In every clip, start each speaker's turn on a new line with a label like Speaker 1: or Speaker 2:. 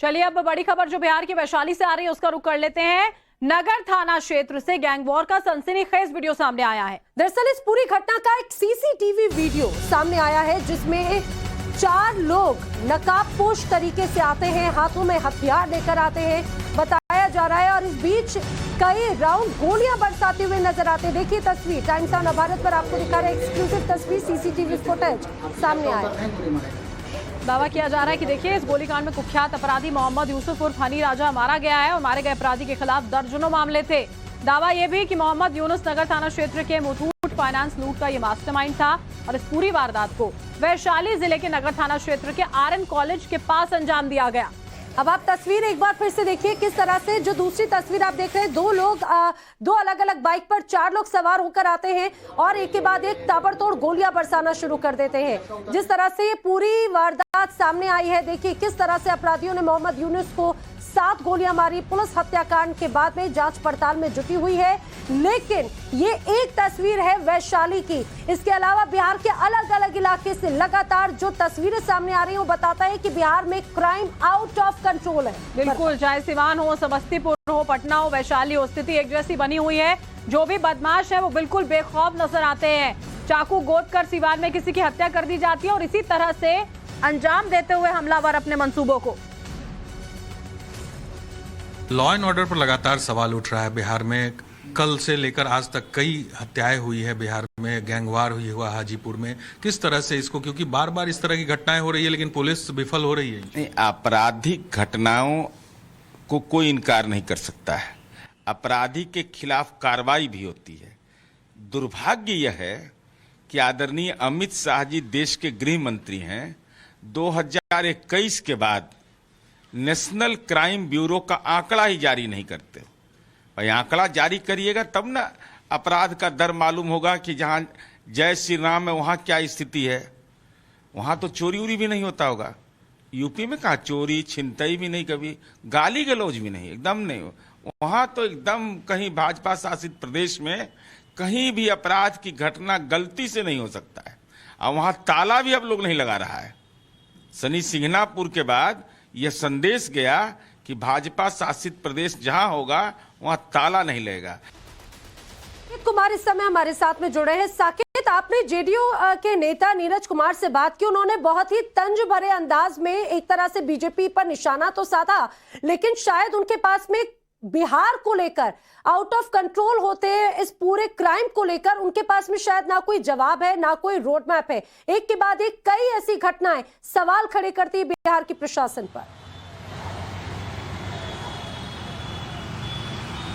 Speaker 1: चलिए अब बड़ी खबर जो बिहार के वैशाली से आ रही है उसका रुख कर लेते हैं। नगर थाना क्षेत्र से गैंग वॉर का सनसनीखेज वीडियो सामने आया है।
Speaker 2: दरअसल इस पूरी घटना का एक सीसीटीवी वीडियो सामने आया है जिसमें 4 लोग नकाबपोश तरीके से आते हैं, हाथों में हथियार लेकर आते हैं बताया जा रहा है, और इस बीच कई राउंड गोलियां बरसाते हुए नजर आते हैं। देखिए तस्वीर टाइम्स ऑफ नवभारत पर आपको दिखा रहे एक्सक्लूसिव तस्वीर, सीसीटीवी फुटेज सामने आया।
Speaker 1: दावा किया जा रहा है कि देखिए इस गोलीकांड में कुख्यात अपराधी मोहम्मद यूसुफ उर्फ हनी राजा मारा गया है और मारे गए अपराधी के खिलाफ दर्जनों मामले थे। दावा यह भी कि मोहम्मद यूनुस नगर थाना क्षेत्र के मुथूट फाइनेंस लूट का ये मास्टरमाइंड था और इस पूरी वारदात को वैशाली जिले के नगर थाना क्षेत्र के आरएन कॉलेज के पास अंजाम दिया गया।
Speaker 2: अब आप तस्वीर एक बार फिर से देखिए किस तरह से, जो दूसरी तस्वीर आप देख रहे हैं, 2 लोग 2 अलग अलग बाइक पर 4 लोग सवार होकर आते हैं और एक के बाद एक ताबड़तोड़ गोलियां बरसाना शुरू कर देते हैं। जिस तरह से ये पूरी वारदात सामने आई है, देखिए किस तरह से अपराधियों ने मोहम्मद यूनुस को 7 गोलियां मारी। पुलिस हत्याकांड के बाद में जांच पड़ताल में जुटी हुई है, लेकिन ये एक तस्वीर है वैशाली की। इसके अलावा बिहार के अलग अलग इलाके से लगातार जो तस्वीरें सामने आ रही हैं वो बताता है कि बिहार में क्राइम आउट ऑफ कंट्रोल है।
Speaker 1: बिल्कुल, चाहे सिवान हो, समस्तीपुर हो, पटना हो, वैशाली हो, स्थिति एक जैसी बनी हुई है। जो भी बदमाश है वो बिल्कुल बेखौफ नजर आते हैं। चाकू गोद कर सिवान में किसी की हत्या कर दी जाती है और इसी तरह से अंजाम देते हुए हमलावर अपने मंसूबों को।
Speaker 3: लॉ एंड ऑर्डर पर लगातार सवाल उठ रहा है। बिहार में कल से लेकर आज तक कई हत्याएं हुई है। बिहार में गैंगवार हुआ हाजीपुर में, किस तरह से इसको, क्योंकि बार बार इस तरह की घटनाएं हो रही है लेकिन पुलिस विफल हो रही है।
Speaker 4: आपराधिक घटनाओं को कोई इनकार नहीं कर सकता है, अपराधी के खिलाफ कार्रवाई भी होती है। दुर्भाग्य यह है कि आदरणीय अमित शाह जी देश के गृह मंत्री हैं, 2021 के बाद नेशनल क्राइम ब्यूरो का आंकड़ा ही जारी नहीं करते। भाई आंकड़ा जारी करिएगा तब ना अपराध का दर मालूम होगा कि जहां जय श्री राम है वहां क्या स्थिति है। वहां तो चोरी उरी भी नहीं होता होगा। यूपी में कहा चोरी छिनतई भी नहीं, कभी गाली गलौज भी नहीं, एकदम नहीं। वहां तो एकदम कहीं भाजपा शासित प्रदेश में कहीं भी अपराध की घटना गलती से नहीं हो सकता है। और वहां ताला भी अब लोग नहीं लगा रहा है। शनि सिंघनापुर के बाद यह संदेश गया कि भाजपा शासित प्रदेश जहां होगा वहां ताला नहीं लगेगा।
Speaker 2: कुमार इस समय हमारे साथ में जुड़े हैं। साकेत, आपने जेडीयू के नेता नीरज कुमार से बात की, उन्होंने बहुत ही तंज भरे अंदाज में एक तरह से बीजेपी पर निशाना तो साधा, लेकिन शायद उनके पास में बिहार को लेकर आउट ऑफ कंट्रोल होते हैं, इस पूरे क्राइम को लेकर उनके पास में शायद ना कोई जवाब है ना कोई रोड मैप है। एक के बाद एक कई ऐसी घटनाएं सवाल खड़े करती है बिहार के प्रशासन पर।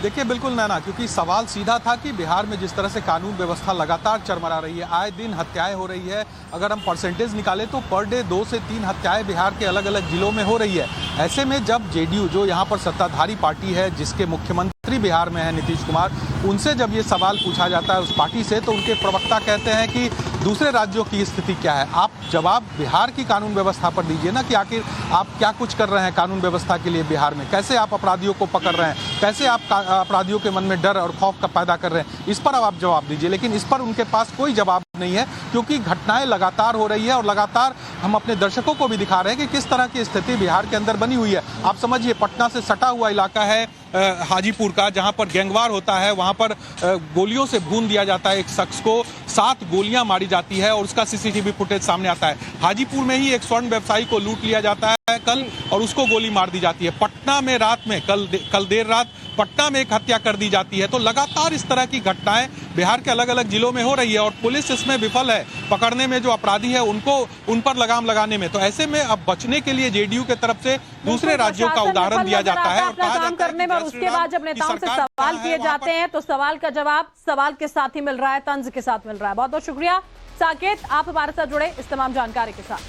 Speaker 5: देखिए बिल्कुल नैना, क्योंकि सवाल सीधा था कि बिहार में जिस तरह से कानून व्यवस्था लगातार चरमरा रही है, आए दिन हत्याएं हो रही है। अगर हम परसेंटेज निकालें तो पर डे 2 से 3 हत्याएं बिहार के अलग अलग जिलों में हो रही है। ऐसे में जब जेडीयू, जो यहाँ पर सत्ताधारी पार्टी है, जिसके मुख्यमंत्री बिहार में है नीतीश कुमार, उनसे जब ये सवाल पूछा जाता है उस पार्टी से, तो उनके प्रवक्ता कहते हैं कि दूसरे राज्यों की स्थिति क्या है, आप जवाब बिहार की कानून व्यवस्था पर दीजिए ना, कि आखिर आप क्या कुछ कर रहे हैं कानून व्यवस्था के लिए बिहार में, कैसे आप अपराधियों को पकड़ रहे हैं, कैसे आप अपराधियों के मन में डर और खौफ का पैदा कर रहे हैं, इस पर आप जवाब दीजिए। लेकिन इस पर उनके पास कोई जवाब नहीं है, क्योंकि घटनाएं लगातार हो रही है और लगातार हम अपने दर्शकों को भी दिखा रहे हैं कि किस तरह की स्थिति बिहार के अंदर बनी हुई है। आप समझिए पटना से सटा हुआ इलाका है हाजीपुर का, जहां पर गैंगवार होता है, वहां पर गोलियों से भून दिया जाता है एक शख्स को, 7 गोलियां मारी जाती है और उसका सीसीटीवी फुटेज सामने आता है। हाजीपुर में ही एक स्वर्ण व्यवसायी को लूट लिया जाता है कल और उसको गोली मार दी जाती है। पटना में रात में कल देर रात पटना में एक हत्या कर दी जाती है। तो लगातार इस तरह की घटनाएं बिहार के अलग अलग जिलों में हो रही है और पुलिस इसमें विफल है पकड़ने में जो अपराधी है उनको, उन पर लगाम लगाने में। तो ऐसे में अब बचने के लिए जेडीयू के तरफ से दूसरे राज्यों का उदाहरण दिया जाता है और कहा जाता है कि
Speaker 1: उसके बाद जब नेताओं से सवाल किए जाते हैं तो सवाल का जवाब सवाल के साथ ही मिल रहा है, तंज के साथ मिल रहा है। बहुत बहुत शुक्रिया साकेत, आप हमारे साथ जुड़े इस तमाम जानकारी के साथ।